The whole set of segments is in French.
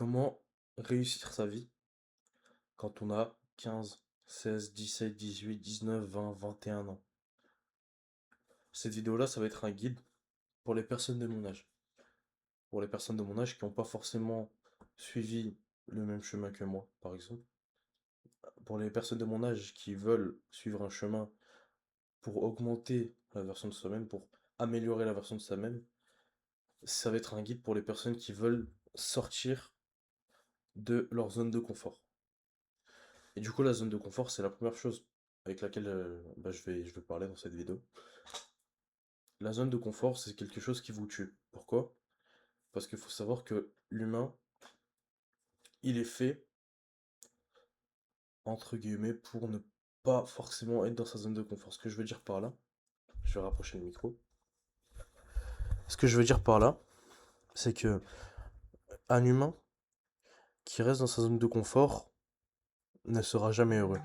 Comment réussir sa vie quand on a 15, 16, 17, 18, 19, 20, 21 ans? Cette vidéo-là, ça va être un guide pour les personnes de mon âge. Pour les personnes de mon âge qui n'ont pas forcément suivi le même chemin que moi, par exemple. Pour les personnes de mon âge qui veulent suivre un chemin pour augmenter la version de soi-même, pour améliorer la version de soi-même, ça va être un guide pour les personnes qui veulent sortir de leur zone de confort. Et du coup, la zone de confort, c'est la première chose avec laquelle je vais parler dans cette vidéo. La zone de confort, c'est quelque chose qui vous tue. Pourquoi? Parce qu'il faut savoir que l'humain, il est fait, entre guillemets, pour ne pas forcément être dans sa zone de confort. Ce que je veux dire par là, je vais rapprocher le micro. Ce que je veux dire par là, c'est que un humain qui reste dans sa zone de confort ne sera jamais heureux.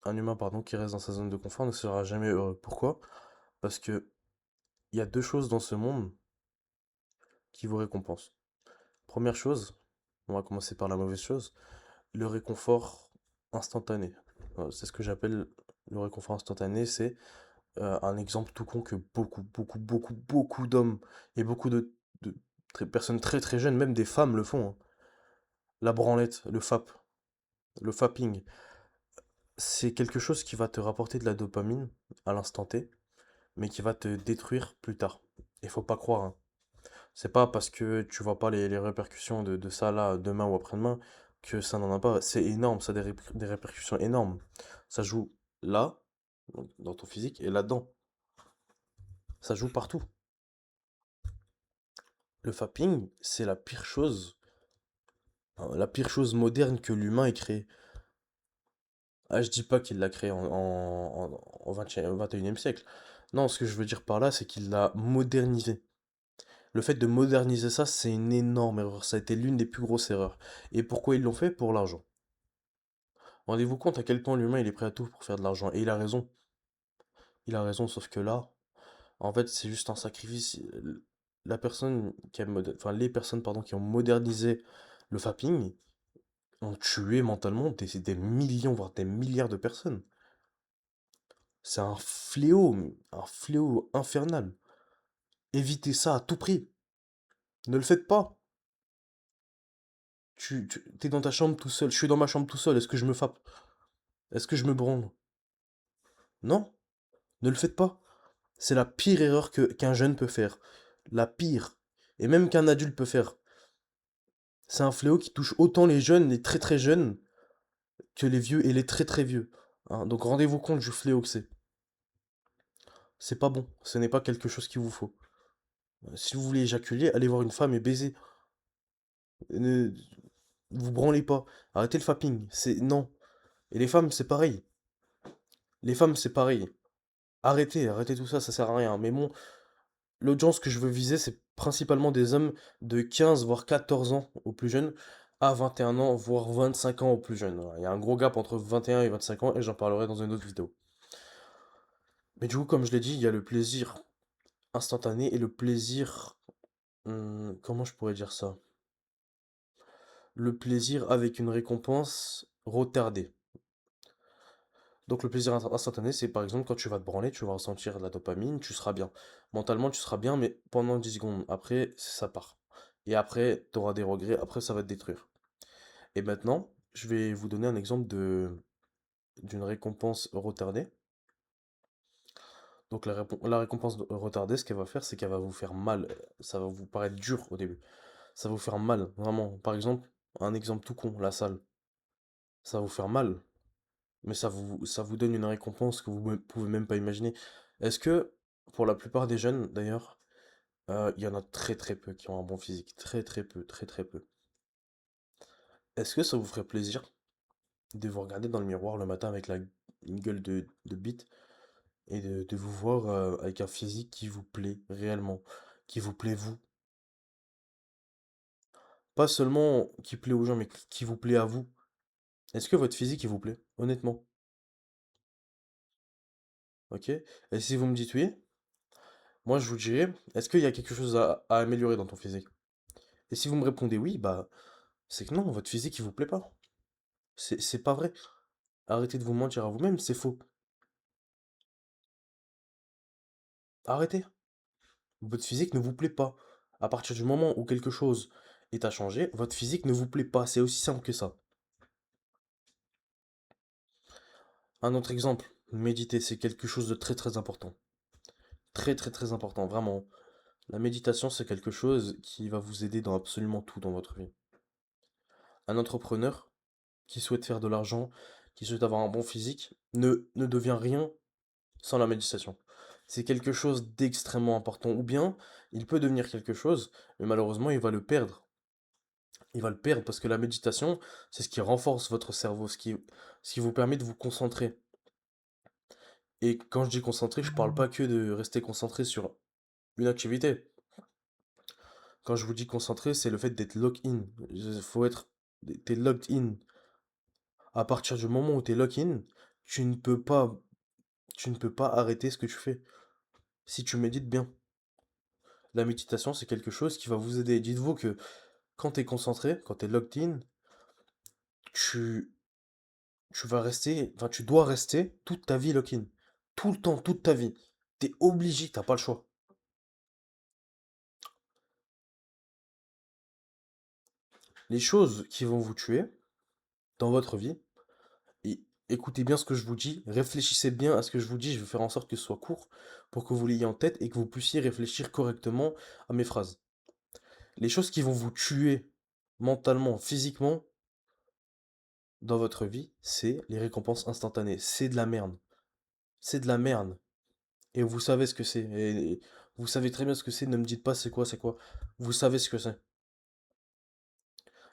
Un humain, pardon, qui reste dans sa zone de confort ne sera jamais heureux. Pourquoi? Parce que il y a deux choses dans ce monde qui vous récompensent. Première chose, on va commencer par la mauvaise chose, le réconfort instantané. C'est ce que j'appelle le réconfort instantané, c'est un exemple tout con que beaucoup d'hommes et beaucoup de personnes très très jeunes, même des femmes le font, hein. La branlette, le fapping, c'est quelque chose qui va te rapporter de la dopamine à l'instant T, mais qui va te détruire plus tard. Il faut pas croire, hein. C'est pas parce que tu vois pas les répercussions de ça là demain ou après-demain que ça n'en a pas. C'est énorme, ça a des répercussions énormes. Ça joue là, donc dans ton physique, et là-dedans. Ça joue partout. Le fapping, c'est la pire chose, hein, la pire chose moderne que l'humain ait créée. Ah, je dis pas qu'il l'a créé en 21e siècle. Non, ce que je veux dire par là, c'est qu'il l'a modernisé. Le fait de moderniser ça, c'est une énorme erreur. Ça a été l'une des plus grosses erreurs. Et pourquoi ils l'ont fait? Pour l'argent. Rendez-vous compte à quel point l'humain il est prêt à tout pour faire de l'argent. Et il a raison. Il a raison, sauf que là, en fait, c'est juste un sacrifice. La personne qui a enfin, les personnes pardon, qui ont modernisé le fapping ont tué mentalement des millions, voire des milliards de personnes. C'est un fléau infernal. Évitez ça à tout prix. Ne le faites pas. T'es dans ta chambre tout seul. Je suis dans ma chambre tout seul. Est-ce que je me fappe? Est-ce que je me branle? Non, ne le faites pas. C'est la pire erreur qu'un jeune peut faire. La pire. Et même qu'un adulte peut faire. C'est un fléau qui touche autant les jeunes, les très très jeunes, que les vieux et les très très vieux, hein. Donc rendez-vous compte du fléau que c'est. C'est pas bon. Ce n'est pas quelque chose qu'il vous faut. Si vous voulez éjaculer, allez voir une femme et baiser. Ne vous branlez pas. Arrêtez le fapping. C'est non. Et les femmes, c'est pareil. Les femmes, c'est pareil. Arrêtez tout ça, ça sert à rien. Mais bon, l'audience que je veux viser, c'est principalement des hommes de 15 voire 14 ans au plus jeune à 21 ans voire 25 ans au plus jeune. Voilà. Il y a un gros gap entre 21 et 25 ans et j'en parlerai dans une autre vidéo. Mais du coup, comme je l'ai dit, il y a le plaisir instantané et le plaisir... comment je pourrais dire ça? Le plaisir avec une récompense retardée. Donc le plaisir instantané, c'est par exemple quand tu vas te branler, tu vas ressentir de la dopamine, tu seras bien. Mentalement, tu seras bien, mais pendant 10 secondes. Après, ça part. Et après, tu auras des regrets, après, ça va te détruire. Et maintenant, je vais vous donner un exemple d'une récompense retardée. Donc la récompense retardée, ce qu'elle va faire, c'est qu'elle va vous faire mal. Ça va vous paraître dur au début. Ça va vous faire mal, vraiment. Par exemple, un exemple tout con, la salle. Ça va vous faire mal, mais ça vous donne une récompense que vous ne pouvez même pas imaginer. Est-ce que, pour la plupart des jeunes, d'ailleurs, il y en a très très peu qui ont un bon physique. Très très peu, très très peu. Est-ce que ça vous ferait plaisir de vous regarder dans le miroir le matin avec une gueule de bite et de vous voir avec un physique qui vous plaît réellement, qui vous plaît vous? Pas seulement qui plaît aux gens, mais qui vous plaît à vous. Est-ce que votre physique, il vous plaît? Honnêtement. Ok? Et si vous me dites oui, moi je vous dirais, est-ce qu'il y a quelque chose à améliorer dans ton physique? Et si vous me répondez oui, bah, c'est que non, votre physique, il vous plaît pas. C'est pas vrai. Arrêtez de vous mentir à vous-même, c'est faux. Arrêtez. Votre physique ne vous plaît pas. À partir du moment où quelque chose est à changer, votre physique ne vous plaît pas. C'est aussi simple que ça. Un autre exemple, méditer, c'est quelque chose de très très important. Très très très important, vraiment. La méditation, c'est quelque chose qui va vous aider dans absolument tout dans votre vie. Un entrepreneur qui souhaite faire de l'argent, qui souhaite avoir un bon physique, ne devient rien sans la méditation. C'est quelque chose d'extrêmement important. Ou bien, il peut devenir quelque chose, mais malheureusement, il va le perdre. Il va le perdre parce que la méditation, c'est ce qui renforce votre cerveau, ce qui vous permet de vous concentrer. Et quand je dis concentrer, je parle pas que de rester concentré sur une activité. Quand je vous dis concentré, c'est le fait d'être lock-in. Il faut être... T'es locked in. À partir du moment où t'es lock-in, tu ne peux pas, tu ne peux pas arrêter ce que tu fais. Si tu médites bien. La méditation, c'est quelque chose qui va vous aider. Dites-vous que quand t'es concentré, quand t'es locked in, tu, tu vas rester, enfin, tu dois rester toute ta vie lock-in. Tout le temps, toute ta vie. T'es obligé, t'as pas le choix. Les choses qui vont vous tuer dans votre vie, et écoutez bien ce que je vous dis, réfléchissez bien à ce que je vous dis, je vais faire en sorte que ce soit court pour que vous l'ayez en tête et que vous puissiez réfléchir correctement à mes phrases. Les choses qui vont vous tuer mentalement, physiquement, dans votre vie, c'est les récompenses instantanées. C'est de la merde. C'est de la merde. Et vous savez ce que c'est. Et vous savez très bien ce que c'est. Ne me dites pas c'est quoi, c'est quoi. Vous savez ce que c'est.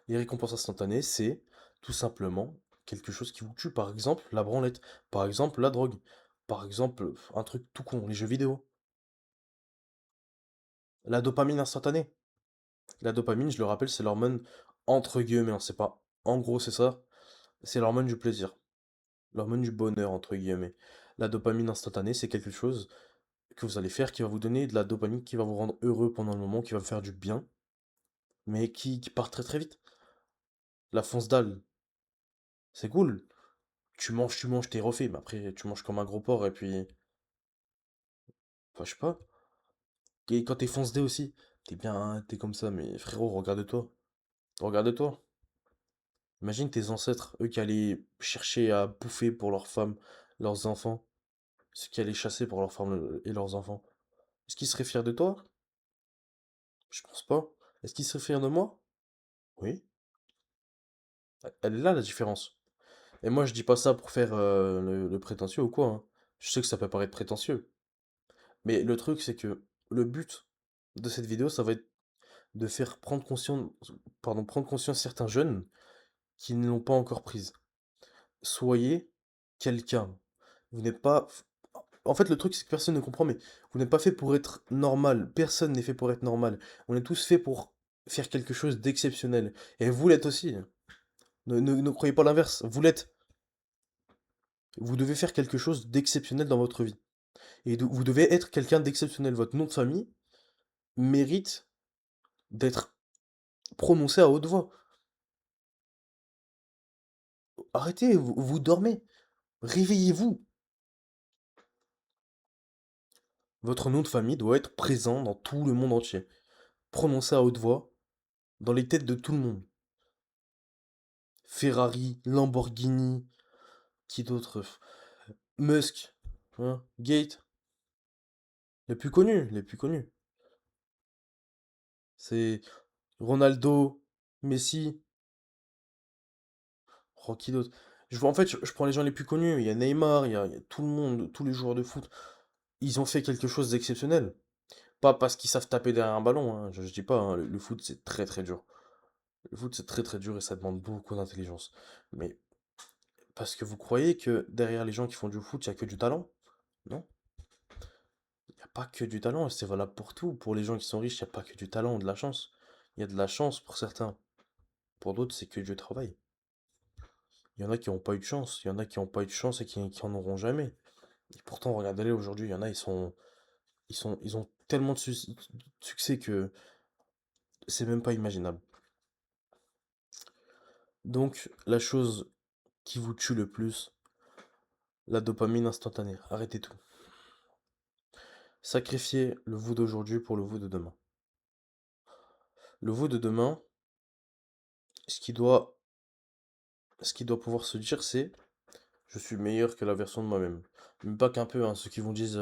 Les récompenses instantanées, c'est tout simplement quelque chose qui vous tue. Par exemple, la branlette. Par exemple, la drogue. Par exemple, un truc tout con, les jeux vidéo. La dopamine instantanée. La dopamine, je le rappelle, c'est l'hormone entre guillemets, on sait pas. En gros, c'est ça. C'est l'hormone du plaisir. L'hormone du bonheur, entre guillemets. La dopamine instantanée, c'est quelque chose que vous allez faire qui va vous donner de la dopamine qui va vous rendre heureux pendant le moment, qui va vous faire du bien, mais qui part très très vite. La fonce dalle, c'est cool. Tu manges, t'es refait, mais après tu manges comme un gros porc et puis. Enfin, je sais pas. Et quand t'es fonce dé aussi, t'es bien, t'es comme ça, mais frérot, regarde-toi. Regarde-toi. Imagine tes ancêtres, eux qui allaient chercher à bouffer pour leurs femmes, leurs enfants, ceux qui allaient chasser pour leurs femmes et leurs enfants. Est-ce qu'ils seraient fiers de toi? Je pense pas. Est-ce qu'ils seraient fiers de moi? Oui. Elle est là la différence. Et moi, je dis pas ça pour faire le prétentieux ou quoi, hein. Je sais que ça peut paraître prétentieux. Mais le truc, c'est que le but de cette vidéo, ça va être de faire prendre conscience certains jeunes qui ne l'ont pas encore prise. Soyez quelqu'un. Vous n'êtes pas... En fait, le truc, c'est que personne ne comprend, mais vous n'êtes pas fait pour être normal. Personne n'est fait pour être normal. On est tous faits pour faire quelque chose d'exceptionnel. Et vous l'êtes aussi. Ne croyez pas l'inverse. Vous l'êtes. Vous devez faire quelque chose d'exceptionnel dans votre vie. Et vous devez être quelqu'un d'exceptionnel. Votre nom de famille mérite d'être prononcé à haute voix. Arrêtez, vous dormez. Réveillez-vous. Votre nom de famille doit être présent dans tout le monde entier. Prononcé à haute voix, dans les têtes de tout le monde. Ferrari, Lamborghini, qui d'autre? Musk, hein, Gate, les plus connus, les plus connus. C'est Ronaldo, Messi, oh, qui d'autre? En fait, je prends les gens les plus connus. Il y a Neymar, il y a tout le monde, tous les joueurs de foot. Ils ont fait quelque chose d'exceptionnel. Pas parce qu'ils savent taper derrière un ballon, hein. Je dis pas, hein, le foot c'est très très dur. Le foot c'est très très dur et ça demande beaucoup d'intelligence. Mais parce que vous croyez que derrière les gens qui font du foot, il n'y a que du talent? Non, il n'y a pas que du talent, et c'est valable pour tout. Pour les gens qui sont riches, il n'y a pas que du talent ou de la chance. Il y a de la chance pour certains. Pour d'autres, c'est que du travail. Il y en a qui n'ont pas eu de chance, il y en a qui n'ont pas eu de chance et qui en auront jamais. Et pourtant, regardez-les aujourd'hui, il y en a, ils ont tellement de succès que c'est même pas imaginable. Donc, la chose qui vous tue le plus, la dopamine instantanée. Arrêtez tout. Sacrifiez le vous d'aujourd'hui pour le vous de demain. Le vous de demain, ce qui doit, ce qui doit pouvoir se dire, c'est je suis meilleur que la version de moi-même. Mais pas qu'un peu, hein. Ceux qui vous disent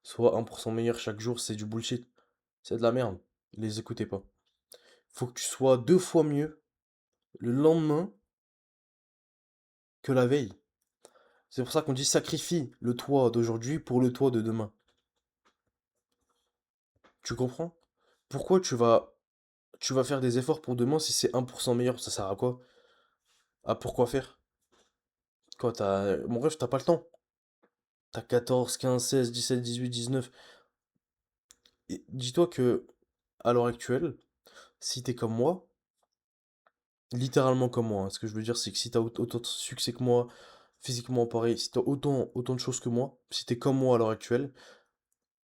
soit 1% meilleur chaque jour, c'est du bullshit. C'est de la merde. Les écoutez pas. Faut que tu sois 2 fois mieux le lendemain que la veille. C'est pour ça qu'on dit sacrifie le toi d'aujourd'hui pour le toi de demain. Tu comprends? Pourquoi tu vas faire des efforts pour demain si c'est 1% meilleur? Ça sert à quoi? Ah, pourquoi faire? Quoi, mon rêve, t'as pas le temps. T'as 14, 15, 16, 17, 18, 19. Et dis-toi que, à l'heure actuelle, si t'es comme moi, littéralement comme moi, hein, ce que je veux dire, c'est que si t'as autant de succès que moi, physiquement pareil, si t'as autant de choses que moi, si t'es comme moi à l'heure actuelle,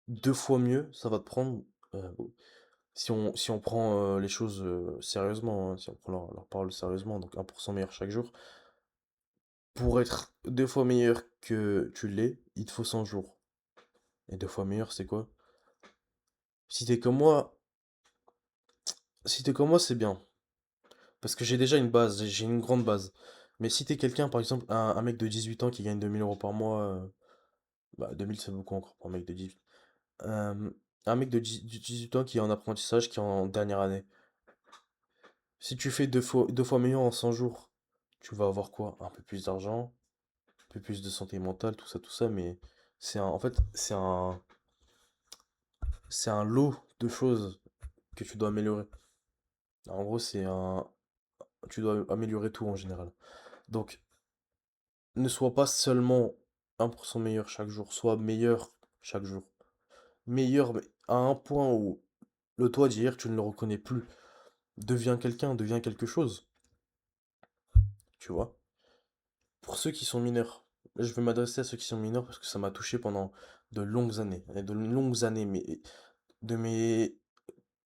2 fois mieux, ça va te prendre, si on prend les choses sérieusement, hein, si on prend leur parole sérieusement, donc 1% meilleur chaque jour, pour être 2 fois meilleur que tu l'es, il te faut 100 jours. Et 2 fois meilleur, c'est quoi? Si t'es comme moi, si t'es comme moi, c'est bien. Parce que j'ai déjà une base, j'ai une grande base. Mais si t'es quelqu'un, par exemple, un mec de 18 ans qui gagne 2 000 € par mois, bah 2000 c'est beaucoup encore pour un mec de 18. Euh, un mec de 18 ans qui est en apprentissage, qui est en dernière année. Si tu fais 2 fois meilleur en 100 jours, tu vas avoir quoi? Un peu plus d'argent, un peu plus de santé mentale, tout ça, mais en fait, c'est un lot de choses que tu dois améliorer. En gros, tu dois améliorer tout en général. Donc, ne sois pas seulement 1% meilleur chaque jour, sois meilleur chaque jour. Meilleur mais à un point où le toi d'hier, tu ne le reconnais plus. Deviens quelqu'un, deviens quelque chose, tu vois. Pour ceux qui sont mineurs, je vais m'adresser à ceux qui sont mineurs parce que ça m'a touché pendant de longues années, mais de mes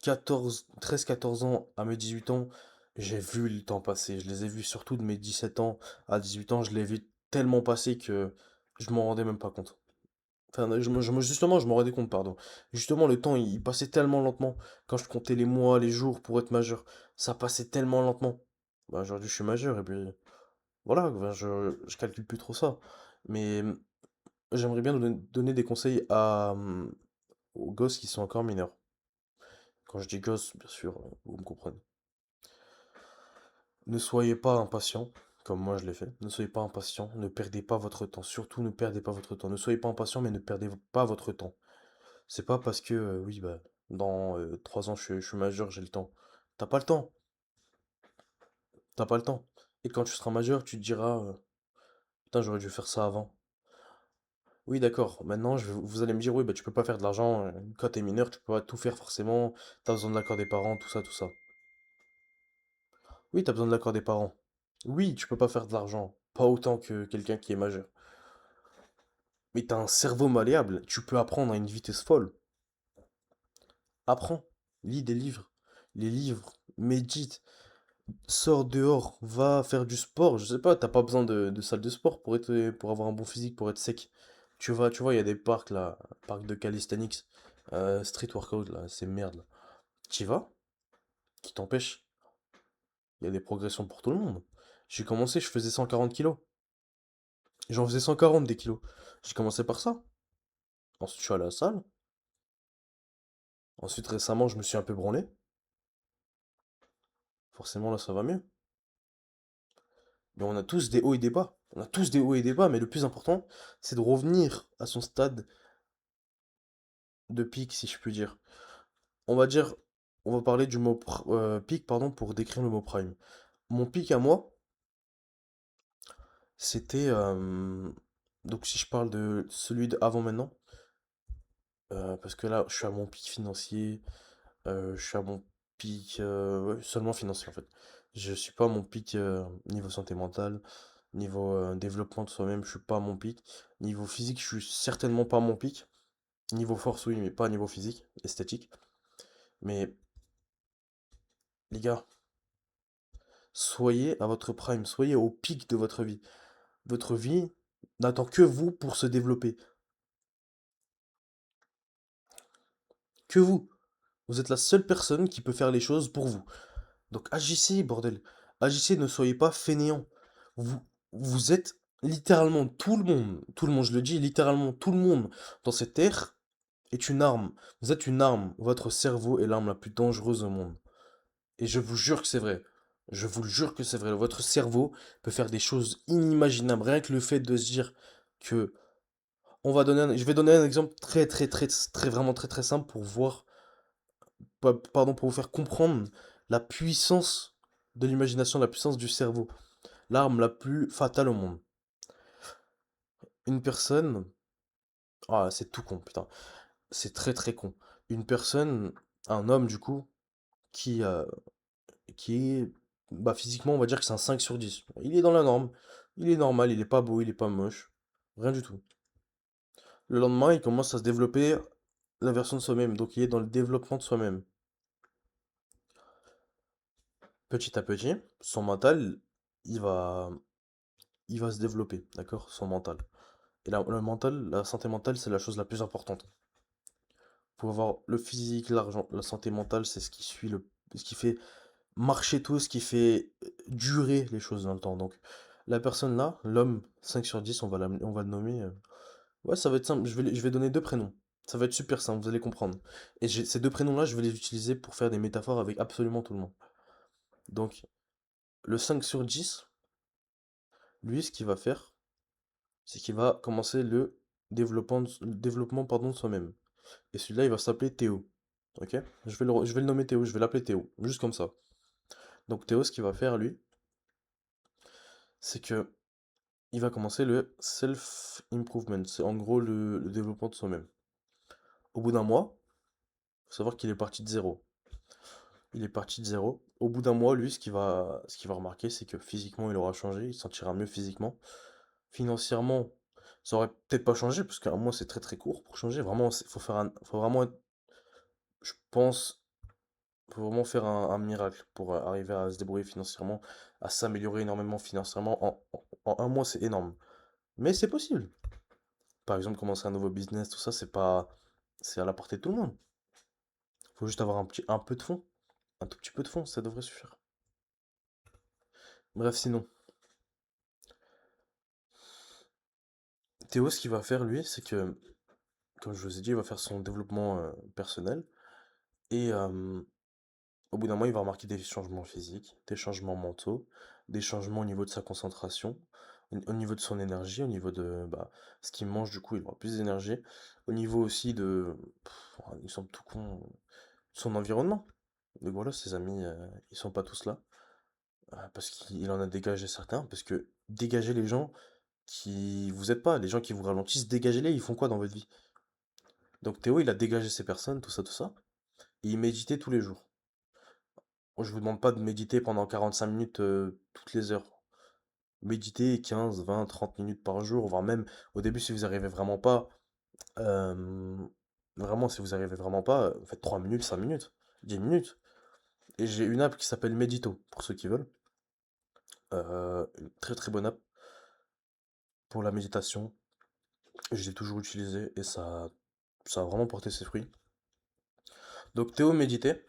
13-14 ans à mes 18 ans, j'ai vu le temps passer. Je les ai vus surtout de mes 17 ans à 18 ans, je l'ai vu tellement passer que je m'en rendais même pas compte. Enfin, justement, je m'en rendais compte, pardon. Justement, le temps, il passait tellement lentement. Quand je comptais les mois, les jours pour être majeur, ça passait tellement lentement. Bah, aujourd'hui, je suis majeur et puis voilà, ben, je calcule plus trop ça. Mais j'aimerais bien donner des conseils aux gosses qui sont encore mineurs. Quand je dis gosses, bien sûr, vous me comprenez. Ne soyez pas impatient, comme moi je l'ai fait. Ne soyez pas impatient, ne perdez pas votre temps. Surtout, ne perdez pas votre temps. Ne soyez pas impatient, mais ne perdez pas votre temps. C'est pas parce que, oui, bah, dans 3 ans, je suis majeur, j'ai le temps. T'as pas le temps. T'as pas le temps. Et quand tu seras majeur, tu te diras, putain, j'aurais dû faire ça avant. Oui, d'accord. Maintenant, vous allez me dire, oui, bah, tu peux pas faire de l'argent. Quand t'es mineur, tu peux pas tout faire forcément. T'as besoin de l'accord des parents, tout ça, tout ça. Oui, t'as besoin de l'accord des parents. Oui, tu peux pas faire de l'argent. Pas autant que quelqu'un qui est majeur. Mais t'as un cerveau malléable. Tu peux apprendre à une vitesse folle. Apprends. Lis des livres. Les livres. Médite. Sors dehors, va faire du sport, je sais pas, t'as pas besoin de salle de sport pour avoir un bon physique, pour être sec. Tu vois, il y a des parcs là, parcs de calisthenics, street workout là, ces merdes là. T'y vas, qui t'empêche, il y a des progressions pour tout le monde. J'ai commencé, je faisais 140 kilos. J'en faisais 140 des kilos. J'ai commencé par ça. Ensuite, je suis allé à la salle. Ensuite, récemment, je me suis un peu branlé. Forcément, là, ça va mieux. Mais on a tous des hauts et des bas. On a tous des hauts et des bas, mais le plus important, c'est de revenir à son stade de pic, si je puis dire. On va dire, on va parler du mot pic, pardon, pour décrire le mot prime. Mon pic à moi, c'était, donc si je parle de celui d'avant maintenant, parce que là, je suis à mon pic financier, je suis à mon pic ouais, seulement financier en fait. Je suis pas à mon pic niveau santé mentale, niveau développement de soi-même, je suis pas à mon pic. Niveau physique, je suis certainement pas à mon pic. Niveau force, oui, mais pas niveau physique, esthétique. Mais Les gars, soyez à votre prime, soyez au pic de votre vie. Votre vie n'attend que vous pour se développer. Que vous. Vous êtes la seule personne qui peut faire les choses pour vous. Donc agissez, bordel. Agissez, ne soyez pas fainéants. Vous, vous êtes littéralement tout le monde, je le dis, littéralement tout le monde dans cette terre est une arme. Vous êtes une arme. Votre cerveau est l'arme la plus dangereuse au monde. Et je vous jure que c'est vrai. Je vous le jure que c'est vrai. Votre cerveau peut faire des choses inimaginables. Rien que le fait de se dire que je vais donner un exemple très vraiment très simple pour voir, pardon, pour vous faire comprendre la puissance de l'imagination, la puissance du cerveau. L'arme la plus fatale au monde. Une personne, ah, c'est tout con, putain. C'est très con. Une personne, un homme du coup, qui, euh, qui est, bah physiquement, on va dire que c'est un 5 sur 10. Il est dans la norme. Il est normal, il est pas beau, il est pas moche. Rien du tout. Le lendemain, il commence à se développer la version de soi-même. Donc il est dans le développement de soi-même. Petit à petit, son mental, il va, il va se développer, d'accord? Son mental. Et le mental, la santé mentale, c'est la chose la plus importante. Pour avoir le physique, l'argent, la santé mentale, c'est ce qui suit ce qui fait marcher tout, ce qui fait durer les choses dans le temps. Donc, la personne là, l'homme 5 sur 10, on va le nommer. Ouais, ça va être simple. Je vais donner deux prénoms. Ça va être super simple, vous allez comprendre. Et ces deux prénoms-là, je vais les utiliser pour faire des métaphores avec absolument tout le monde. Donc, le 5 sur 10, lui, ce qu'il va faire, c'est qu'il va commencer le développement, pardon, de soi-même. Et celui-là, il va s'appeler Théo. Ok? Je vais le nommer Théo, je vais l'appeler Théo, juste comme ça. Donc Théo, ce qu'il va faire, lui, c'est que il va commencer le self-improvement. C'est en gros le développement de soi-même. Au bout d'un mois, faut savoir qu'il est parti de zéro. Il est parti de zéro. Au bout d'un mois, lui, ce qu'il va remarquer, c'est que physiquement, il aura changé, il se sentira mieux physiquement. Financièrement, ça aurait peut-être pas changé, parce qu'un mois, c'est très court pour changer. Vraiment, faut vraiment je pense, faut vraiment faire un miracle pour arriver à se débrouiller financièrement, à s'améliorer énormément financièrement. En un mois, c'est énorme. Mais c'est possible. Par exemple, commencer un nouveau business, tout ça, c'est à la portée de tout le monde. Faut juste avoir un peu de fond, un tout petit peu de fond, ça devrait suffire. Bref, sinon, Théo, ce qu'il va faire, lui, c'est que, comme je vous ai dit, il va faire son développement personnel. Et au bout d'un mois, il va remarquer des changements physiques, des changements mentaux, des changements au niveau de sa concentration, au niveau de son énergie, au niveau de bah, ce qu'il mange, du coup, il aura plus d'énergie. Au niveau aussi il semble tout con, son environnement. Donc voilà, ses amis, ils sont pas tous là. Parce qu'il en a dégagé certains. Parce que dégager les gens qui vous aident pas, les gens qui vous ralentissent, dégagez-les, ils font quoi dans votre vie? Donc Théo, il a dégagé ces personnes, tout ça, tout ça. Et il méditait tous les jours. Moi, je vous demande pas de méditer pendant 45 minutes toutes les heures. Méditez 15, 20, 30 minutes par jour, voire même au début si vous arrivez vraiment pas, euh, vraiment si vous arrivez vraiment pas, faites 3 minutes, 5 minutes, 10 minutes. Et j'ai une app qui s'appelle Medito, pour ceux qui veulent. Une très bonne app pour la méditation. Je l'ai toujours utilisée et ça a vraiment porté ses fruits. Donc Théo méditait,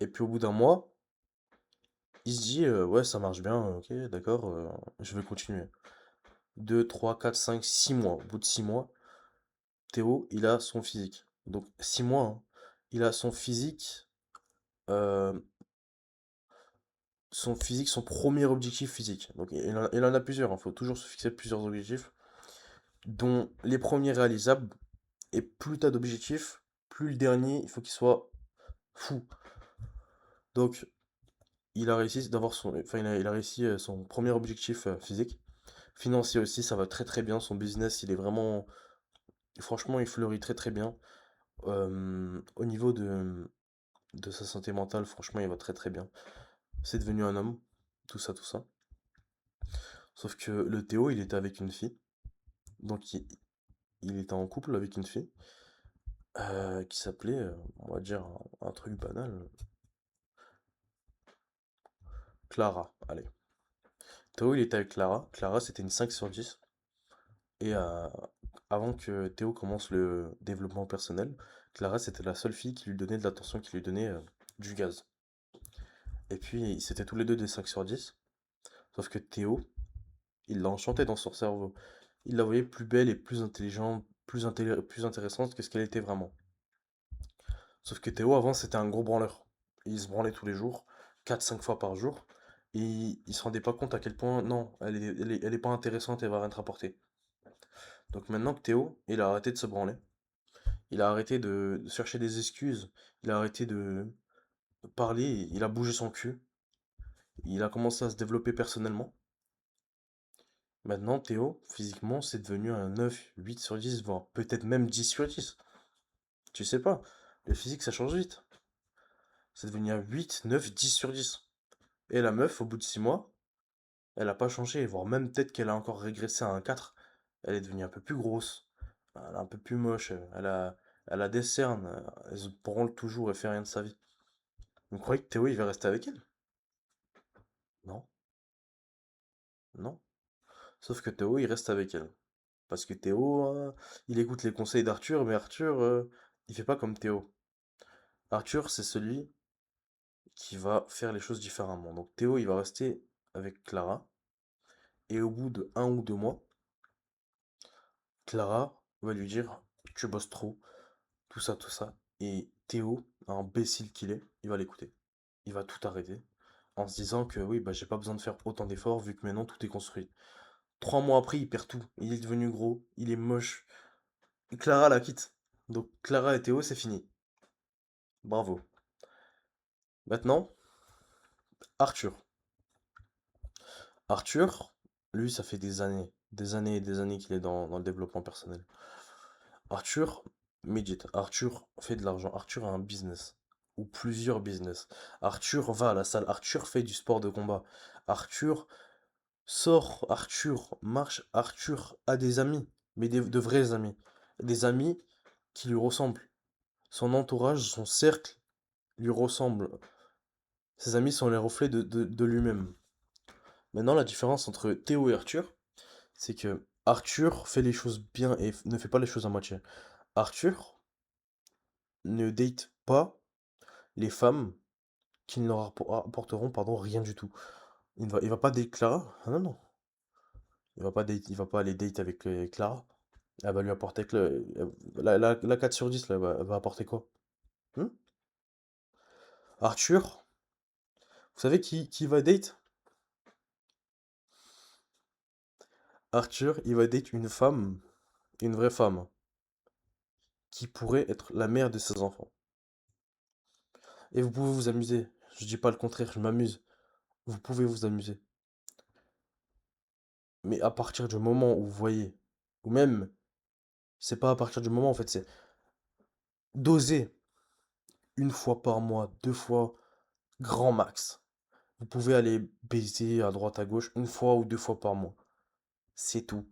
et puis au bout d'un mois, il se dit ouais ça marche bien, ok d'accord, je vais continuer. 2, 3, 4, 5, 6 mois. Au bout de 6 mois, Théo, il a son physique. Donc 6 mois, hein. Il a euh, son physique, son premier objectif physique. Donc il en a plusieurs, il faut toujours se fixer plusieurs objectifs, dont les premiers réalisables, et plus t'as d'objectifs, plus le dernier, il faut qu'il soit fou. Donc il a réussi d'avoir il a réussi son premier objectif physique. Financier aussi, ça va très bien. Son business, il est vraiment, franchement, il fleurit très bien. Au niveau de sa santé mentale, franchement, il va très bien. C'est devenu un homme, tout ça, tout ça. Sauf que le Théo, il était avec une fille. Donc il était en couple avec une fille qui s'appelait, on va dire, un truc banal. Clara, allez. Théo, il était avec Clara. Clara, c'était une 5 sur 10. Et avant que Théo commence le développement personnel, Clara, c'était la seule fille qui lui donnait de l'attention, qui lui donnait du gaz. Et puis, c'était tous les deux des 5 sur 10. Sauf que Théo, il l'a enchantée dans son cerveau. Il la voyait plus belle et plus intelligente, plus intéressante que ce qu'elle était vraiment. Sauf que Théo, avant, c'était un gros branleur. Il se branlait tous les jours, 4 5 fois par jour. Et il se rendait pas compte à quel point, non, elle est pas intéressante, elle va rien te rapporter. Donc maintenant que Théo, il a arrêté de se branler, il a arrêté de chercher des excuses, il a arrêté de parler, il a bougé son cul, il a commencé à se développer personnellement. Maintenant, Théo, physiquement, c'est devenu un 9, 8 sur 10, voire peut-être même 10 sur 10. Tu sais pas, le physique, ça change vite. C'est devenu un 8, 9, 10 sur 10. Et la meuf, au bout de 6 mois, elle a pas changé, voire même peut-être qu'elle a encore régressé à un 4. Elle est devenue un peu plus grosse, elle est un peu plus moche, elle a des cernes, elle se branle toujours et fait rien de sa vie. Vous croyez que Théo, il va rester avec elle? Non, non. Sauf que Théo, il reste avec elle. Parce que Théo, il écoute les conseils d'Arthur, mais Arthur, il fait pas comme Théo. Arthur, c'est celui qui va faire les choses différemment. Donc Théo, il va rester avec Clara, et au bout de 1 ou 2 mois, Clara va lui dire, tu bosses trop, tout ça. Et Théo, imbécile qu'il est, il va l'écouter. Il va tout arrêter, en se disant que oui, bah j'ai pas besoin de faire autant d'efforts vu que maintenant tout est construit. 3 mois après, il perd tout. Il est devenu gros, il est moche. Et Clara la quitte. Donc Clara et Théo, c'est fini. Bravo. Maintenant, Arthur. Arthur, lui, ça fait des années et des années qu'il est dans le développement personnel. Arthur médite. Arthur fait de l'argent. Arthur a un business. Ou plusieurs business. Arthur va à la salle. Arthur fait du sport de combat. Arthur sort. Arthur marche. Arthur a des amis. Mais de vrais amis. Des amis qui lui ressemblent. Son entourage, son cercle lui ressemble. Ses amis sont les reflets de lui-même. Maintenant, la différence entre Théo et Arthur, c'est que Arthur fait les choses bien et ne fait pas les choses à moitié. Arthur ne date pas les femmes qui ne leur apporteront pardon, rien du tout. Il va pas date Clara. Ah non, non. Il va pas aller date avec Clara. Elle va lui apporter que la 4 sur 10, là, elle va apporter quoi? Hmm. Arthur, vous savez qui va date? Arthur, il va date une vraie femme, qui pourrait être la mère de ses enfants. Et vous pouvez vous amuser. Je dis pas le contraire, je m'amuse. Vous pouvez vous amuser. Mais à partir du moment où vous voyez, ou même, c'est pas à partir du moment, en fait, c'est doser 1 fois par mois, 2 fois, grand max. Vous pouvez aller baiser à droite à gauche 1 fois ou 2 fois par mois. C'est tout.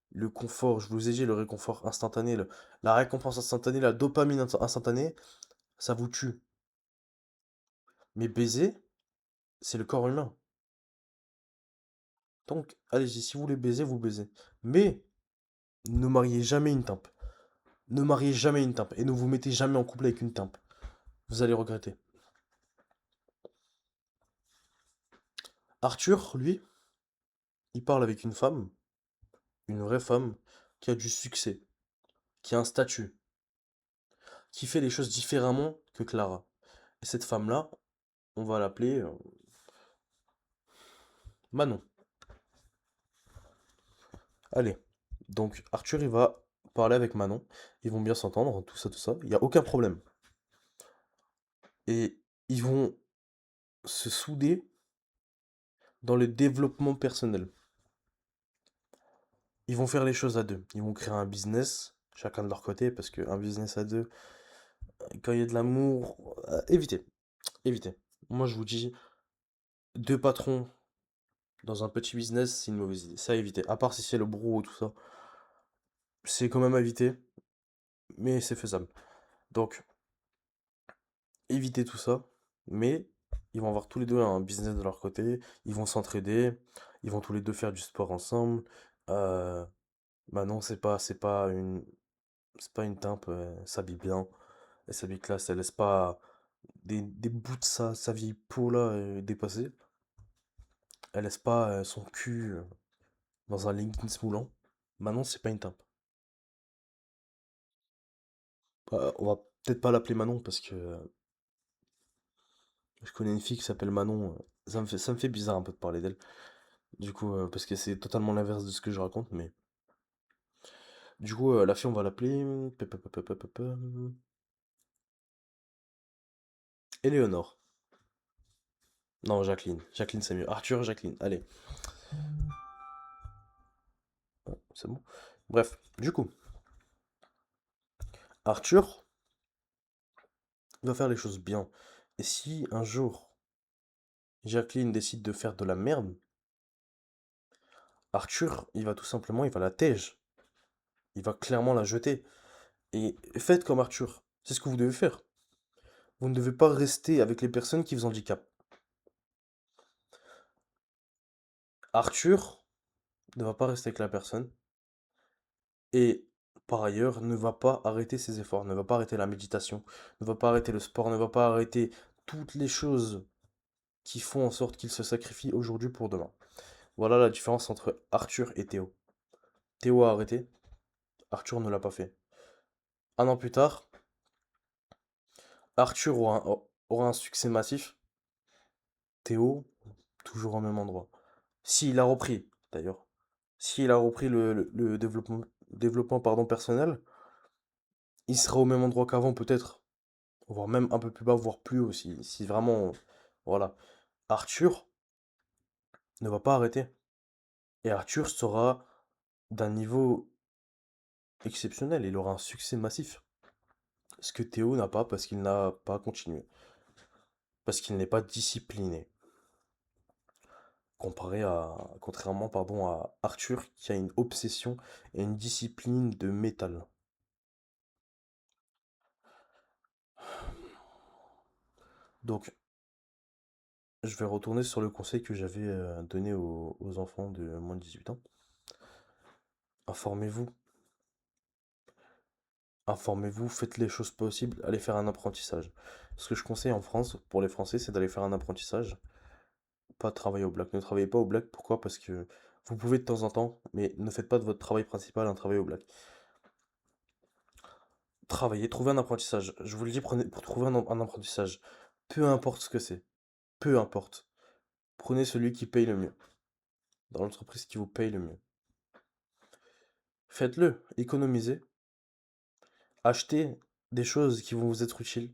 Le confort, je vous ai dit, le réconfort instantané, la récompense instantanée, la dopamine instantanée, ça vous tue. Mais baiser, c'est le corps humain. Donc, allez-y, si vous voulez baiser, vous baisez. Mais ne mariez jamais une timpe. Ne mariez jamais une timpe. Et ne vous mettez jamais en couple avec une timpe. Vous allez regretter. Arthur, lui, il parle avec une vraie femme, qui a du succès, qui a un statut, qui fait les choses différemment que Clara. Et cette femme-là, on va l'appeler Manon. Allez. Donc Arthur, il va parler avec Manon. Ils vont bien s'entendre, tout ça, tout ça. Il n'y a aucun problème. Et ils vont se souder dans le développement personnel. Ils vont faire les choses à deux. Ils vont créer un business, chacun de leur côté, parce qu'un business à deux, quand il y a de l'amour, évitez, évitez. Moi, je vous dis, deux patrons dans un petit business, c'est une mauvaise idée. Ça à éviter. À part si c'est le bro et tout ça, c'est quand même à éviter, mais c'est faisable. Donc, évitez tout ça, mais Ils vont avoir tous les deux un business de leur côté, ils vont s'entraider, ils vont tous les deux faire du sport ensemble. Euh, Bah non, c'est pas une timpe, elle s'habille bien, elle s'habille classe, elle laisse pas des bouts de sa vieille peau là dépasser. Elle laisse pas son cul dans un leggings moulant. Manon, c'est pas une timpe. On va peut-être pas l'appeler Manon parce que je connais une fille qui s'appelle Manon. Ça me fait bizarre un peu de parler d'elle. Du coup, parce que c'est totalement l'inverse de ce que je raconte, mais. Du coup, la fille, on va l'appeler. Éléonore. Non, Jacqueline. Jacqueline, c'est mieux. Arthur, Jacqueline. Allez, c'est bon. Bref, du coup, Arthur va faire les choses bien. Et si un jour, Jacqueline décide de faire de la merde, Arthur, il va la tège. Il va clairement la jeter. Et faites comme Arthur. C'est ce que vous devez faire. Vous ne devez pas rester avec les personnes qui vous handicapent. Arthur ne va pas rester avec la personne. Et par ailleurs, ne va pas arrêter ses efforts, ne va pas arrêter la méditation, ne va pas arrêter le sport, ne va pas arrêter toutes les choses qui font en sorte qu'il se sacrifie aujourd'hui pour demain. Voilà la différence entre Arthur et Théo. Théo a arrêté, Arthur ne l'a pas fait. Un an plus tard, Arthur aura un succès massif, Théo, toujours au même endroit. S'il a repris, d'ailleurs, s'il a repris le développement pardon, personnel, il sera au même endroit qu'avant peut-être, voire même un peu plus bas, voire plus haut, si vraiment, voilà. Arthur ne va pas arrêter. Et Arthur sera d'un niveau exceptionnel, il aura un succès massif. Ce que Théo n'a pas parce qu'il n'a pas continué. Parce qu'il n'est pas discipliné. Contrairement pardon, à Arthur qui a une obsession et une discipline de métal. Donc, je vais retourner sur le conseil que j'avais donné aux enfants de moins de 18 ans. Informez-vous. Informez-vous, faites les choses possibles, allez faire un apprentissage. Ce que je conseille en France, pour les Français, c'est d'aller faire un apprentissage, pas travailler au black. Ne travaillez pas au black, pourquoi? Parce que vous pouvez de temps en temps, mais ne faites pas de votre travail principal un travail au black. Travaillez, trouvez un apprentissage. Je vous le dis, prenez, pour trouver un apprentissage, peu importe ce que c'est, peu importe, prenez celui qui paye le mieux, dans l'entreprise qui vous paye le mieux. Faites-le, économisez, achetez des choses qui vont vous être utiles.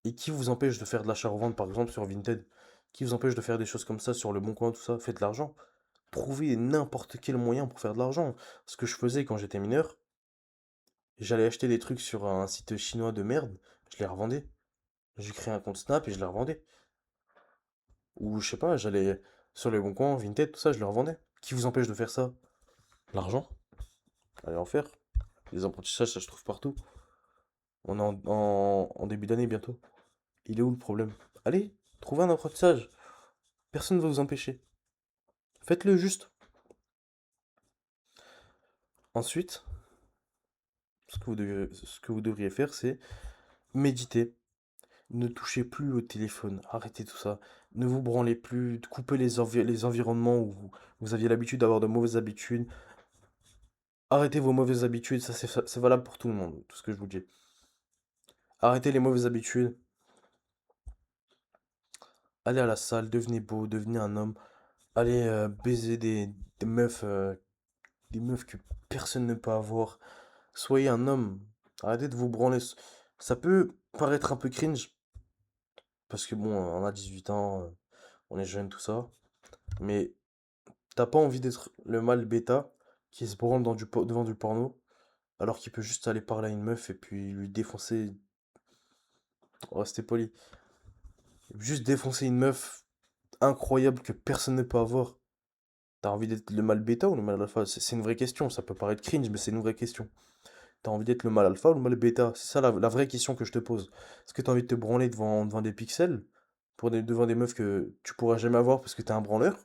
Et qui vous empêche de faire de l'achat-revente, par exemple, sur Vinted? Qui vous empêche de faire des choses comme ça sur le Bon Coin, tout ça? Faites de l'argent. Trouvez n'importe quel moyen pour faire de l'argent. Ce que je faisais quand j'étais mineur, j'allais acheter des trucs sur un site chinois de merde, je les revendais. J'ai créé un compte Snap et je les revendais. Ou je sais pas, j'allais sur le Bon Coin, Vinted, tout ça, je les revendais. Qui vous empêche de faire ça? L'argent. Allez en faire. Les apprentissages, ça se trouve partout. On est en début d'année bientôt. Il est où le problème? Allez, trouvez un apprentissage. Personne ne va vous empêcher. Faites-le juste. Ensuite, ce que vous devriez faire, c'est méditer. Ne touchez plus au téléphone. Arrêtez tout ça. Ne vous branlez plus. Coupez les environnements où vous aviez l'habitude d'avoir de mauvaises habitudes. Arrêtez vos mauvaises habitudes. Ça, c'est valable pour tout le monde, tout ce que je vous dis. Arrêtez les mauvaises habitudes. Allez à la salle. Devenez beau. Devenez un homme. Allez baiser des des meufs que personne ne peut avoir. Soyez un homme. Arrêtez de vous branler. Ça peut paraître un peu cringe, parce que bon, on a 18 ans, on est jeune, tout ça. Mais t'as pas envie d'être le mâle bêta qui se branle devant du porno, alors qu'il peut juste aller parler à une meuf et puis lui défoncer. Oh, c'était poli. Juste défoncer une meuf incroyable que personne ne peut avoir. T'as envie d'être le mâle bêta ou le mâle alpha? C'est une vraie question. Ça peut paraître cringe, mais c'est une vraie question. T'as envie d'être le mâle alpha ou le mâle bêta? C'est ça la vraie question que je te pose. Est-ce que t'as envie de te branler devant des pixels? devant des meufs que tu pourras jamais avoir parce que t'es un branleur,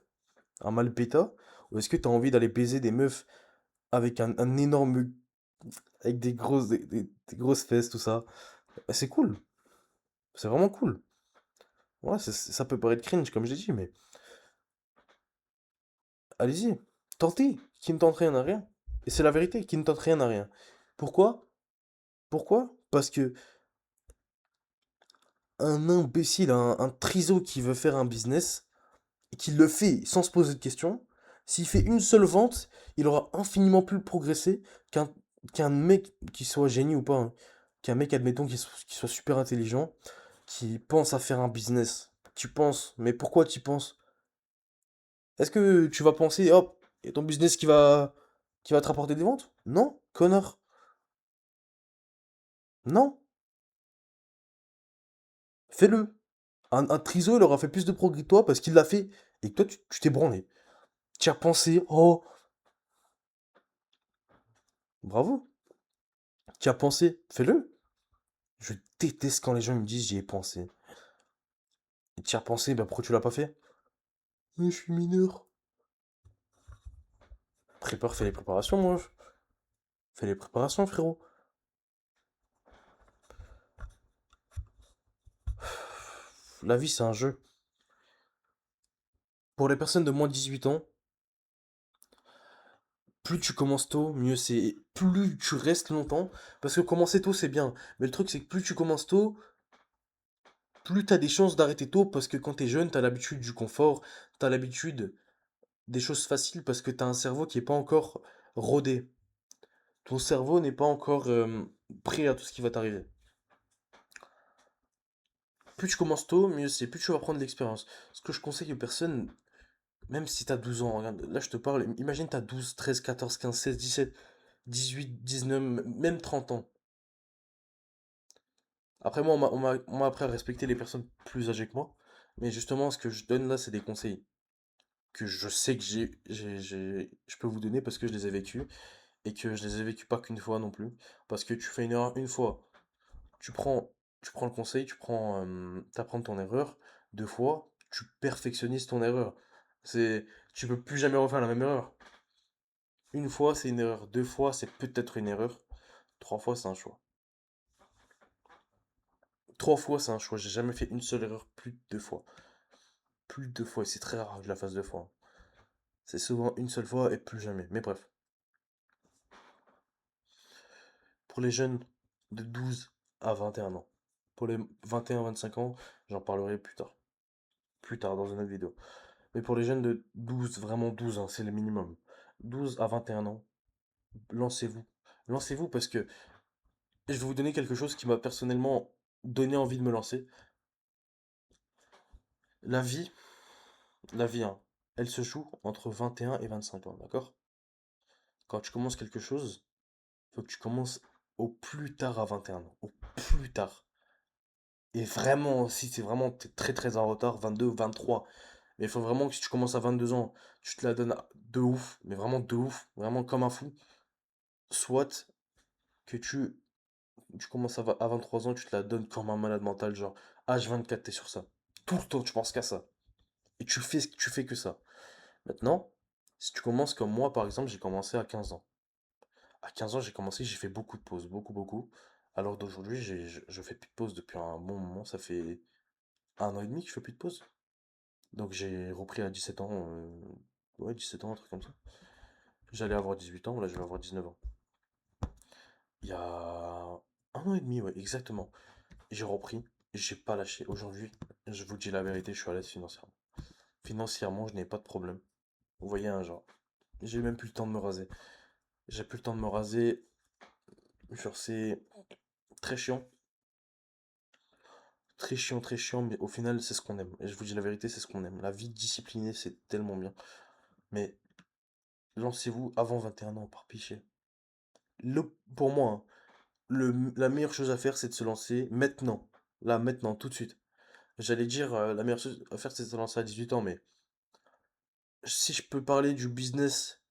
un mal péta, ou est-ce que t'as envie d'aller baiser des meufs avec un énorme, avec des grosses fesses, tout ça? Bah, c'est cool, c'est vraiment cool. Ouais, ça peut paraître cringe comme j'ai dit, mais allez-y, tentez. Qui ne tente rien n'a rien. Et c'est la vérité, qui ne tente rien n'a rien. Pourquoi? Pourquoi? Parce que un imbécile, un triso qui veut faire un business, et qui le fait sans se poser de questions, s'il fait une seule vente, il aura infiniment plus progressé qu'un qu'un mec qui soit génie ou pas, hein. Qu'un mec, admettons, qui soit super intelligent, qui pense à faire un business. Tu penses, mais pourquoi tu penses? Est-ce que tu vas penser, hop, et ton business qui va te rapporter des ventes? Non, connard. Non, fais-le. Un triso, il aura fait plus de progrès que toi parce qu'il l'a fait et que toi, tu t'es branlé. Tu as pensé, oh, bravo. Tu as pensé, fais-le. Je déteste quand les gens me disent j'y ai pensé. Et tu y as pensé, bah pourquoi tu l'as pas fait? Mais je suis mineur. Prépare, fais les préparations, moi. Fais les préparations, frérot. La vie, c'est un jeu. Pour les personnes de moins de 18 ans, plus tu commences tôt, mieux c'est. Plus tu restes longtemps. Parce que commencer tôt, c'est bien. Mais le truc, c'est que plus tu commences tôt, plus t'as des chances d'arrêter tôt. Parce que quand t'es jeune, t'as l'habitude du confort. T'as l'habitude des choses faciles parce que t'as un cerveau qui est pas encore rodé. Ton cerveau n'est pas encore prêt à tout ce qui va t'arriver. Plus tu commences tôt, mieux c'est, plus tu vas prendre de l'expérience. Ce que je conseille aux personnes, même si t'as 12 ans, regarde, là je te parle, imagine t'as 12, 13, 14, 15, 16, 17, 18, 19, même 30 ans. Après moi, on m'a appris à respecter les personnes plus âgées que moi, mais justement ce que je donne là, c'est des conseils que je sais que je peux vous donner parce que je les ai vécus, et que je les ai vécus pas qu'une fois non plus, parce que tu fais une erreur une fois, tu prends, tu prends le conseil, t'apprends de ton erreur. Deux fois, tu perfectionnises ton erreur. C'est, tu peux plus jamais refaire la même erreur. Une fois, c'est une erreur. Deux fois, c'est peut-être une erreur. Trois fois, c'est un choix. Trois fois, c'est un choix. J'ai jamais fait une seule erreur plus de deux fois. Plus de deux fois, et c'est très rare que je la fasse deux fois. C'est souvent une seule fois et plus jamais. Mais bref. Pour les jeunes de 12 à 21 ans. Pour les 21-25 ans, j'en parlerai plus tard. Plus tard dans une autre vidéo. Mais pour les jeunes de 12, vraiment 12, hein, c'est le minimum. 12 à 21 ans, lancez-vous. Lancez-vous parce que je vais vous donner quelque chose qui m'a personnellement donné envie de me lancer. La vie, la vie, hein, elle se joue entre 21 et 25 ans, d'accord? Quand tu commences quelque chose, faut que tu commences au plus tard à 21 ans. Au plus tard. Et vraiment, si c'est vraiment t'es très très en retard, 22, 23. Mais il faut vraiment que si tu commences à 22 ans, tu te la donnes de ouf, mais vraiment de ouf, vraiment comme un fou. Soit que tu commences à 23 ans, tu te la donnes comme un malade mental, genre H24, t'es sur ça. Tout le temps, tu penses qu'à ça. Et tu fais que ça. Maintenant, si tu commences comme moi, par exemple, j'ai commencé à 15 ans. À 15 ans, j'ai commencé, j'ai fait beaucoup de pauses, beaucoup, beaucoup. Alors d'aujourd'hui, je fais plus de pauses depuis un bon moment, ça fait un an et demi que je fais plus de pauses. Donc j'ai repris à 17 ans, ouais, 17 ans, un truc comme ça. J'allais avoir 18 ans, là je vais avoir 19 ans. Il y a un an et demi, ouais, exactement. J'ai repris, j'ai pas lâché. Aujourd'hui, je vous dis la vérité, je suis à l'aise financièrement. Financièrement, je n'ai pas de problème. Vous voyez, un genre, j'ai même plus le temps de me raser. J'ai plus le temps de me raser. Genre, c'est très chiant. Très chiant, mais au final, c'est ce qu'on aime. Et je vous dis la vérité, c'est ce qu'on aime. La vie disciplinée, c'est tellement bien. Mais lancez-vous avant 21 ans, par pitié. Pour moi, hein, la meilleure chose à faire, c'est de se lancer maintenant. Là, maintenant, tout de suite. J'allais dire, la meilleure chose à faire, c'est de se lancer à 18 ans, mais si je peux parler du business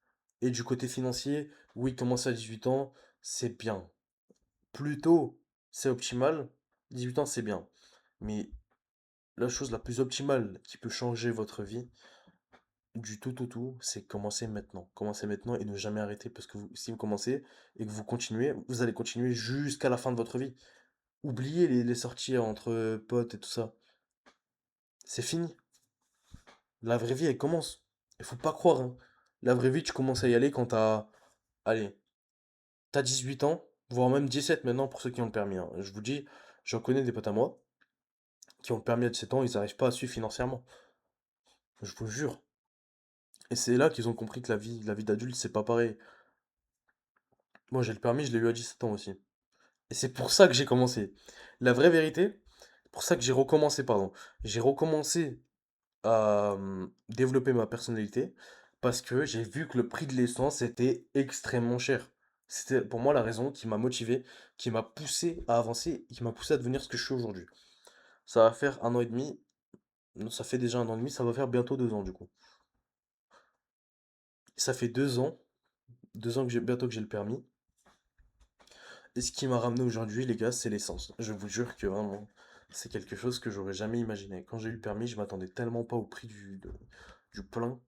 et du côté financier, oui, commencer à 18 ans, c'est bien. Plus tôt, c'est optimal. 18 ans, c'est bien. Mais la chose la plus optimale qui peut changer votre vie, du tout, c'est commencer maintenant. Commencez maintenant et ne jamais arrêter. Parce que si vous commencez et que vous continuez, vous allez continuer jusqu'à la fin de votre vie. Oubliez les sorties entre potes et tout ça. C'est fini. La vraie vie, elle commence. Il faut pas croire, hein. La vraie vie, tu commences à y aller quand t'as... Allez, t'as 18 ans, voire même 17 maintenant pour ceux qui ont le permis, hein. Je vous dis, j'en connais des potes à moi qui ont le permis à 17 ans, ils n'arrivent pas à suivre financièrement. Je vous jure. Et c'est là qu'ils ont compris que la vie d'adulte, c'est pas pareil. Moi, j'ai le permis, je l'ai eu à 17 ans aussi. Et c'est pour ça que j'ai commencé. La vraie vérité, pour ça que j'ai recommencé, pardon. J'ai recommencé à développer ma personnalité parce que j'ai vu que le prix de l'essence était extrêmement cher. C'était pour moi la raison qui m'a motivé, qui m'a poussé à avancer, qui m'a poussé à devenir ce que je suis aujourd'hui. Ça va faire un an et demi, non, ça fait déjà un an et demi, ça va faire bientôt 2 ans du coup. Ça fait 2 ans, 2 ans que j'ai bientôt que j'ai le permis. Et ce qui m'a ramené aujourd'hui, les gars, c'est l'essence. Je vous jure que vraiment, c'est quelque chose que j'aurais jamais imaginé. Quand j'ai eu le permis, je m'attendais tellement pas au prix du plein,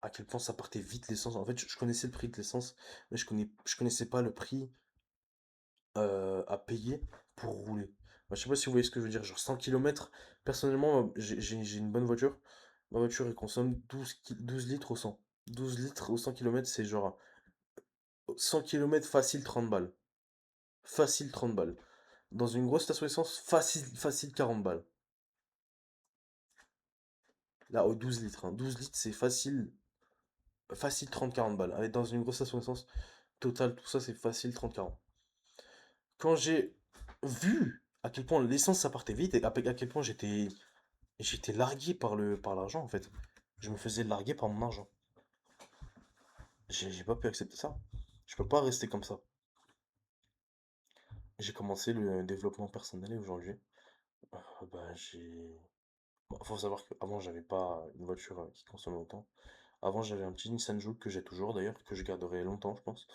à quel point ça partait vite l'essence. En fait, je connaissais le prix de l'essence, mais je connaissais pas le prix à payer pour rouler. Bah, je sais pas si vous voyez ce que je veux dire. Genre 100 kilomètres. Personnellement, j'ai une bonne voiture. Ma voiture, elle consomme 12 litres au 100. 12 litres au 100 kilomètres, c'est genre 100 kilomètres facile 30 balles. Facile 30 balles. Dans une grosse station essence, facile 40 balles. Là, au 12 litres, hein. 12 litres, c'est facile 30-40 balles. Allez, dans une grosse station essence, total, tout ça, c'est facile 30-40. Quand j'ai vu à quel point l'essence, ça partait vite, et à quel point j'étais largué par l'argent, en fait. Je me faisais larguer par mon argent. J'ai pas pu accepter ça. Je peux pas rester comme ça. J'ai commencé le développement personnel et aujourd'hui, bah, bon, faut savoir qu'avant, j'avais pas une voiture qui consommait autant. Avant, j'avais un petit Nissan Juke que j'ai toujours d'ailleurs, que je garderai longtemps, je pense.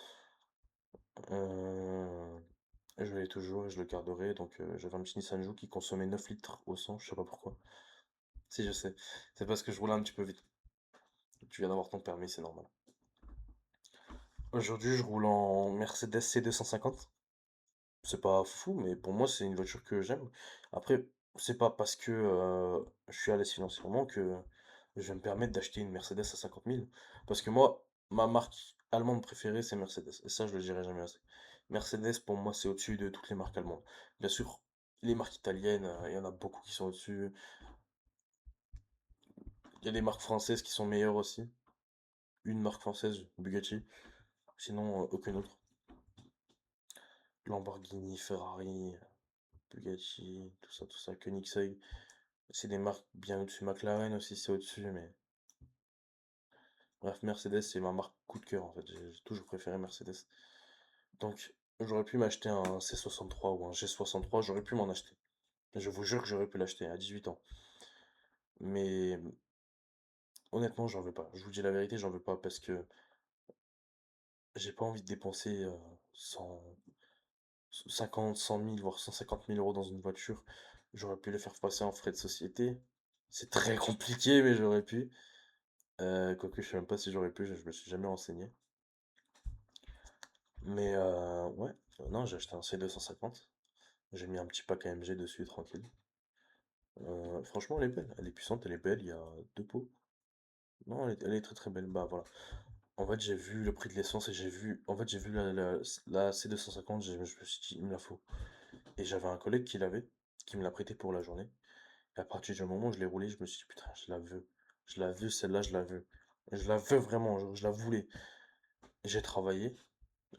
Euh, je l'ai toujours et je le garderai. Donc, j'avais un petit Nissan Juke qui consommait 9 litres au 100, je sais pas pourquoi. Si, je sais. C'est parce que je roulais un petit peu vite. Tu viens d'avoir ton permis, c'est normal. Aujourd'hui, je roule en Mercedes C250. C'est pas fou, mais pour moi, c'est une voiture que j'aime. Après, c'est pas parce que je suis à l'aise financièrement que je vais me permettre d'acheter une Mercedes à 50 000. Parce que moi, ma marque allemande préférée, c'est Mercedes. Et ça, je le dirai jamais assez. Mercedes, pour moi, c'est au-dessus de toutes les marques allemandes. Bien sûr, les marques italiennes, il y en a beaucoup qui sont au-dessus. Il y a des marques françaises qui sont meilleures aussi. Une marque française, Bugatti. Sinon, aucune autre. Lamborghini, Ferrari, Bugatti, tout ça, Koenigsegg. C'est des marques bien au-dessus. McLaren aussi, c'est au-dessus, mais... Bref, Mercedes, c'est ma marque coup de cœur, en fait. J'ai toujours préféré Mercedes. Donc, j'aurais pu m'acheter un C63 ou un G63, j'aurais pu m'en acheter. Je vous jure que j'aurais pu l'acheter à 18 ans. Mais honnêtement, j'en veux pas. Je vous dis la vérité, j'en veux pas parce que j'ai pas envie de dépenser 100, 50, 100 000, voire 150 000 euros dans une voiture. J'aurais pu les faire passer en frais de société. C'est très compliqué, mais j'aurais pu. Quoique je sais même pas si j'aurais pu, je me suis jamais renseigné. Mais ouais, non, j'ai acheté un C250. J'ai mis un petit pack AMG dessus, tranquille. Franchement, elle est belle, elle est puissante, elle est belle, il y a deux pots. Non, elle est très très belle. Bah voilà. En fait, j'ai vu le prix de l'essence et j'ai vu. En fait, j'ai vu la C250, je me suis dit, il me la faut. Et j'avais un collègue qui l'avait, qui me l'a prêté pour la journée. Et à partir du moment où je l'ai roulé, je me suis dit, putain, je la veux. Je la veux, celle-là, je la veux. Je la veux vraiment, je la voulais. J'ai travaillé,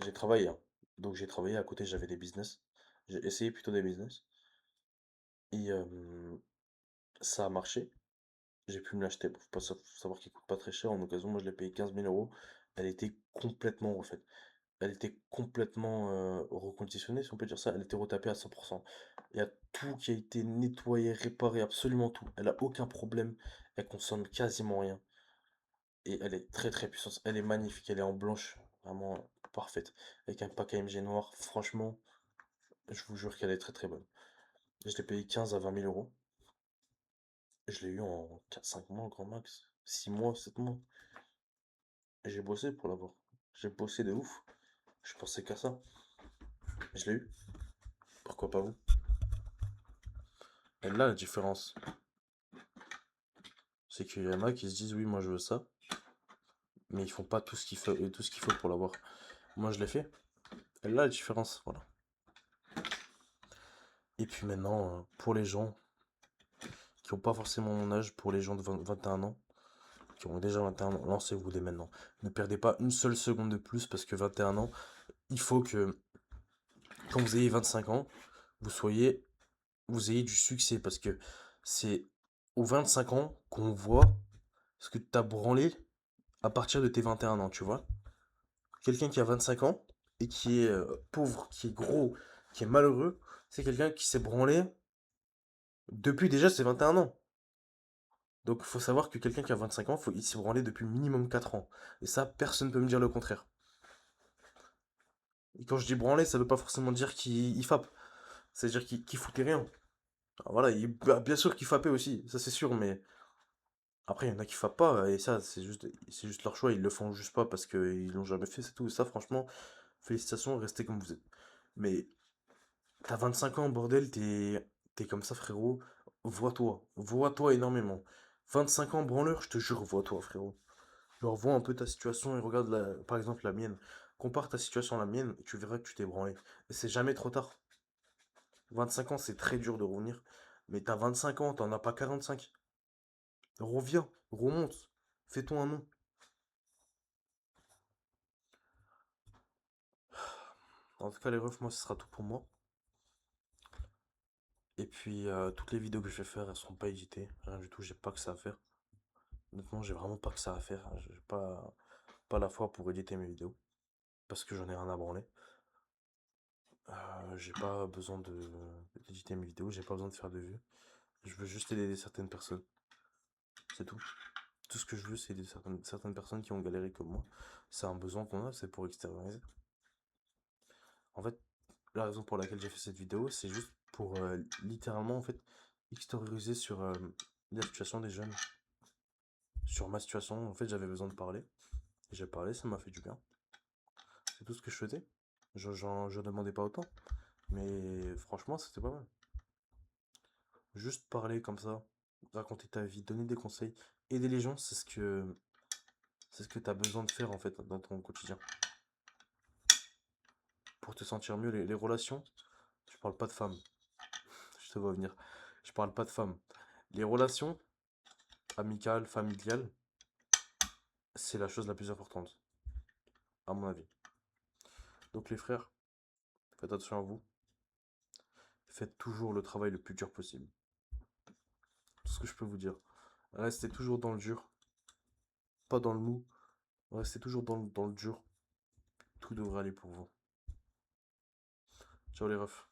j'ai travaillé, hein. Donc j'ai travaillé à côté, j'avais des business. J'ai essayé plutôt des business. Et ça a marché. J'ai pu me l'acheter. Faut pas savoir qu'il coûte pas très cher. En occasion, moi je l'ai payé 15 000 euros. Elle était complètement refaite. Elle était complètement reconditionnée, si on peut dire ça. Elle était retapée à 100%. Il y a tout qui a été nettoyé, réparé, absolument tout. Elle a aucun problème. Elle consomme quasiment rien. Et elle est très très puissante. Elle est magnifique. Elle est en blanche. Vraiment parfaite. Avec un pack AMG noir. Franchement, je vous jure qu'elle est très très bonne. Je l'ai payé 15 à 20 000 euros. Je l'ai eu en 4-5 mois, grand max. 6 mois, 7 mois. Et j'ai bossé pour l'avoir. J'ai bossé de ouf. Je pensais qu'à ça. Je l'ai eu. Pourquoi pas vous? Et là, la différence, c'est qu'il y en a qui se disent oui, moi je veux ça, mais ils font pas tout ce qu'il faut pour l'avoir. Moi, je l'ai fait. Et là, la différence, voilà. Et puis maintenant, pour les gens qui n'ont pas forcément mon âge, pour les gens de 21 ans, qui ont déjà 21 ans, lancez-vous dès maintenant. Ne perdez pas une seule seconde de plus parce que 21 ans, il faut que quand vous ayez 25 ans, vous soyez, vous ayez du succès parce que c'est aux 25 ans qu'on voit ce que tu as branlé à partir de tes 21 ans, tu vois. Quelqu'un qui a 25 ans et qui est pauvre, qui est gros, qui est malheureux, c'est quelqu'un qui s'est branlé depuis déjà ses 21 ans. Donc il faut savoir que quelqu'un qui a 25 ans, il s'est branlé depuis minimum 4 ans. Et ça, personne ne peut me dire le contraire. Et quand je dis branlé, ça veut pas forcément dire qu'il fappe. C'est-à-dire qu'il foutait rien. Alors voilà, bien sûr qu'il fappait aussi, ça c'est sûr, mais après il y en a qui fappent pas, et ça c'est juste leur choix, ils le font juste pas parce qu'ils l'ont jamais fait, c'est tout. Et ça franchement, félicitations, restez comme vous êtes. Mais t'as 25 ans, bordel, t'es comme ça, frérot. Vois-toi énormément. 25 ans, branleur, je te jure, vois-toi, frérot. Genre, vois un peu ta situation et regarde, par exemple, la mienne. Compare ta situation à la mienne et tu verras que tu t'es branlé. Et c'est jamais trop tard. 25 ans, c'est très dur de revenir. Mais t'as 25 ans, t'en as pas 45. Reviens, remonte. Fais-toi un nom. En tout cas, les refs, moi, ce sera tout pour moi. Et puis, toutes les vidéos que je vais faire, elles seront pas éditées. Rien du tout, j'ai pas que ça à faire. Honnêtement, j'ai vraiment pas que ça à faire. J'ai pas la foi pour éditer mes vidéos. Parce que j'en ai rien à branler. J'ai pas besoin d'éditer mes vidéos, j'ai pas besoin de faire de vues. Je veux juste aider certaines personnes. C'est tout. Tout ce que je veux, c'est aider certaines personnes qui ont galéré comme moi. C'est un besoin qu'on a, c'est pour extérioriser. En fait, la raison pour laquelle j'ai fait cette vidéo, c'est juste pour littéralement en fait extérioriser sur la situation des jeunes. Sur ma situation, en fait, j'avais besoin de parler. J'ai parlé, ça m'a fait du bien. C'est tout ce que je faisais. Je demandais pas autant. Mais franchement, c'était pas mal. Juste parler comme ça, raconter ta vie, donner des conseils, aider les gens, c'est ce que tu as besoin de faire en fait dans ton quotidien. Pour te sentir mieux, les relations, je parle pas de femmes, je te vois venir. Je parle pas de femmes. Les relations amicales, familiales, c'est la chose la plus importante, à mon avis. Donc les frères, faites attention à vous. Faites toujours le travail le plus dur possible. Tout ce que je peux vous dire. Restez toujours dans le dur, pas dans le mou. Restez toujours dans le dur. Tout devrait aller pour vous. Ciao les refs.